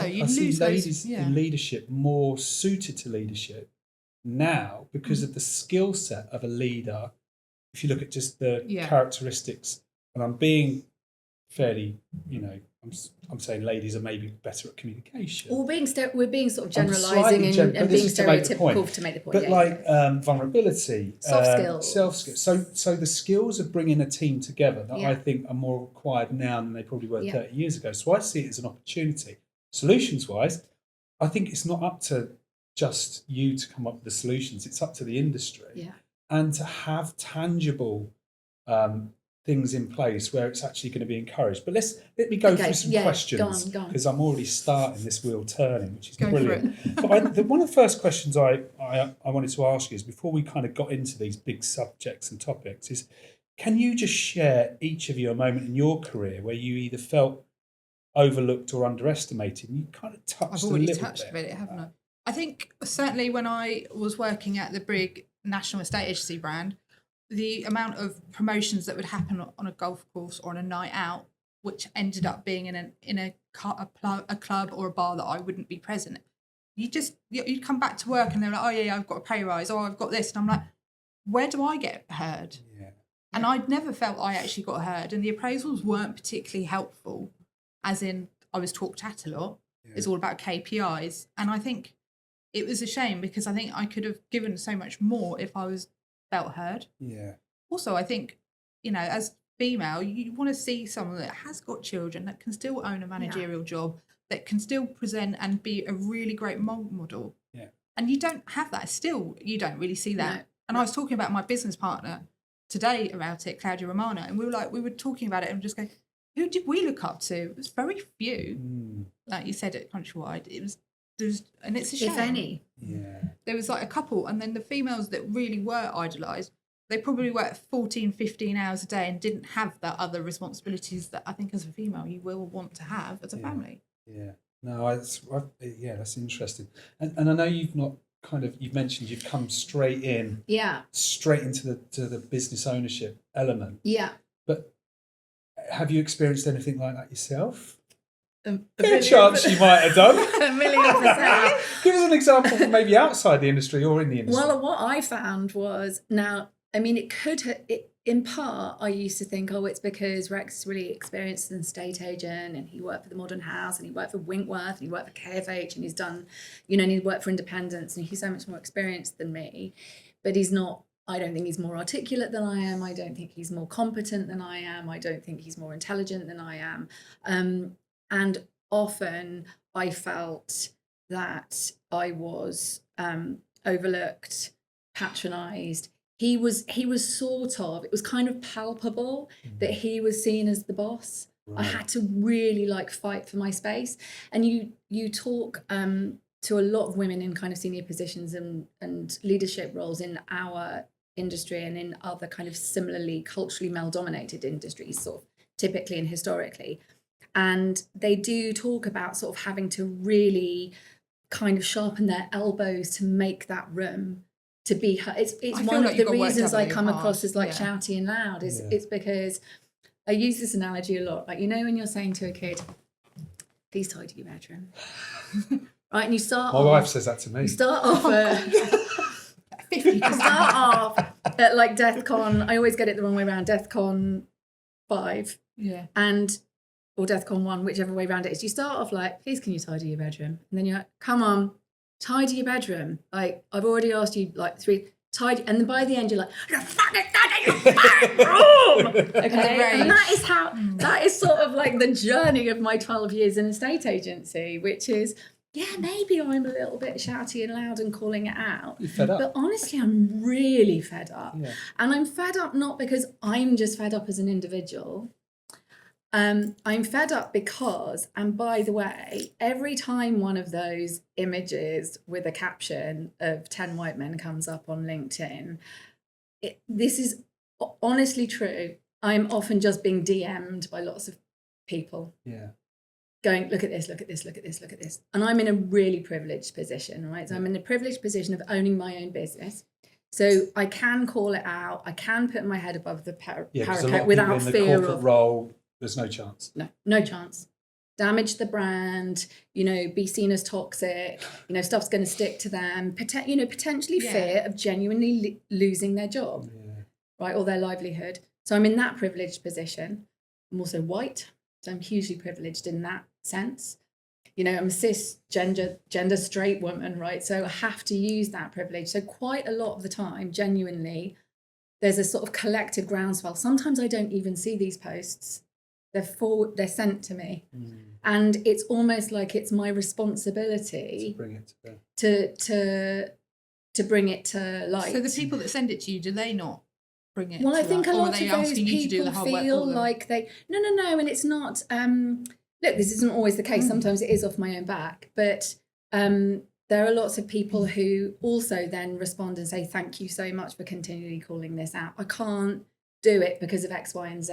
I see ladies yeah. in leadership more suited to leadership now because of the skill set of a leader. If you look at just the characteristics, and I'm being fairly, I'm saying ladies are maybe better at communication. Or we're being sort of generalising and being stereotypical to make the point. But vulnerability, soft skills. So the skills of bringing a team together that I think are more required now than they probably were 30 years ago. So I see it as an opportunity. Solutions-wise, I think it's not up to just you to come up with the solutions. It's up to the industry. Yeah. And to have tangible things in place where it's actually going to be encouraged. But let me go through some questions because I'm already starting this wheel turning, which is brilliant. But one of the first questions I wanted to ask you is, before we kind of got into these big subjects and topics, is can you just share, each of you, a moment in your career where you either felt overlooked or underestimated? And you kind of touched a little bit. I've already touched a bit, haven't I? I think certainly when I was working at the big national estate agency brand, the amount of promotions that would happen on a golf course or on a night out, which ended up being in a club or a bar that I wouldn't be present. You'd come back to work and they're like, oh yeah, I've got a pay rise, or I've got this, and I'm like, where do I get heard? Yeah. And I'd never felt I actually got heard, and the appraisals weren't particularly helpful, as in I was talked at a lot. Yeah. It's all about KPIs, and I think it was a shame because I think I could have given so much more if I was felt heard. Yeah. Also, I think, as female, you want to see someone that has got children, that can still own a managerial job, that can still present and be a really great role model. Yeah. And you don't have that. Still, you don't really see that. No. And I was talking about my business partner today about it, Claudia Romano, and we were talking about it and just going, who did we look up to? It was very few. Like you said at Countrywide, and it's a shame. If any. Yeah. There was like a couple, and then the females that really were idolised, they probably worked 14, 15 hours a day and didn't have that other responsibilities that I think as a female you will want to have as a family. Yeah. No, that's interesting. And I know you've mentioned you've come straight into the business ownership element. Yeah. But have you experienced anything like that yourself? A chance you might have done. 1,000,000%. Give us an example from maybe outside the industry or in the industry. Well, what I found was, in part, I used to think, it's because Rex is really experienced as an estate agent, and he worked for the Modern House, and he worked for Winkworth, and he worked for KFH, and he's done, and he worked for Independence, and he's so much more experienced than me. But he's not. I don't think he's more articulate than I am. I don't think he's more competent than I am. I don't think he's more intelligent than I am. And often I felt that I was overlooked, patronised. He was sort of, it was kind of palpable that he was seen as the boss. Right. I had to really fight for my space. And you talk to a lot of women in kind of senior positions and leadership roles in our industry and in other kind of similarly culturally male-dominated industries, sort of typically and historically. And they do talk about sort of having to really kind of sharpen their elbows to make that room to be heard. It's one of the reasons I come across as shouty and loud. It's because I use this analogy a lot. When you're saying to a kid, please tidy your bedroom. Right, and you start My wife says that to me. You start off at DEFCON. I always get it the wrong way around. DEFCON 5. Yeah. Or DEFCON 1, whichever way around it is. You start off please can you tidy your bedroom? And then you're like, come on, tidy your bedroom. I've already asked you 3, tidy. And then by the end you're like, you're fucking tidy your bedroom! Okay, and that is sort of the journey of my 12 years in a estate agency, which is, maybe I'm a little bit shouty and loud and calling it out. You're fed up. But honestly, I'm really fed up. Yeah. And I'm fed up not because I'm just fed up as an individual. I'm fed up because, and by the way, every time one of those images with a caption of 10 white men comes up on LinkedIn, this is honestly true. I'm often just being DM'd by lots of people. Yeah. Going, look at this, look at this, look at this, look at this. And I'm in a really privileged position, right? So I'm in a privileged position of owning my own business. So I can call it out. I can put my head above the parapet without fear of... role, there's no chance. No chance. damage the brand, be seen as toxic, stuff's going to stick to them, potentially fear of genuinely losing their job, right, or their livelihood. So I'm in that privileged position. I'm also white, so I'm hugely privileged in that sense. I'm a cisgender straight woman, right? So I have to use that privilege. So quite a lot of the time, genuinely, there's a sort of collective groundswell. Sometimes I don't even see these posts. They're sent to me. And it's almost like it's my responsibility to bring it to light. So the people that send it to you, do they not bring it well, to I think light? a Or lot are they of those asking you to do the people hard work feel for them? like they no, and it's not look, this isn't always the case. Sometimes it is off my own back, but there are lots of people who also then respond and say, thank you so much for continually calling this out. I can't do it because of X, Y, and Z.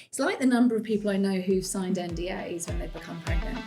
It's like the number of people I know who've signed NDAs when they've become pregnant.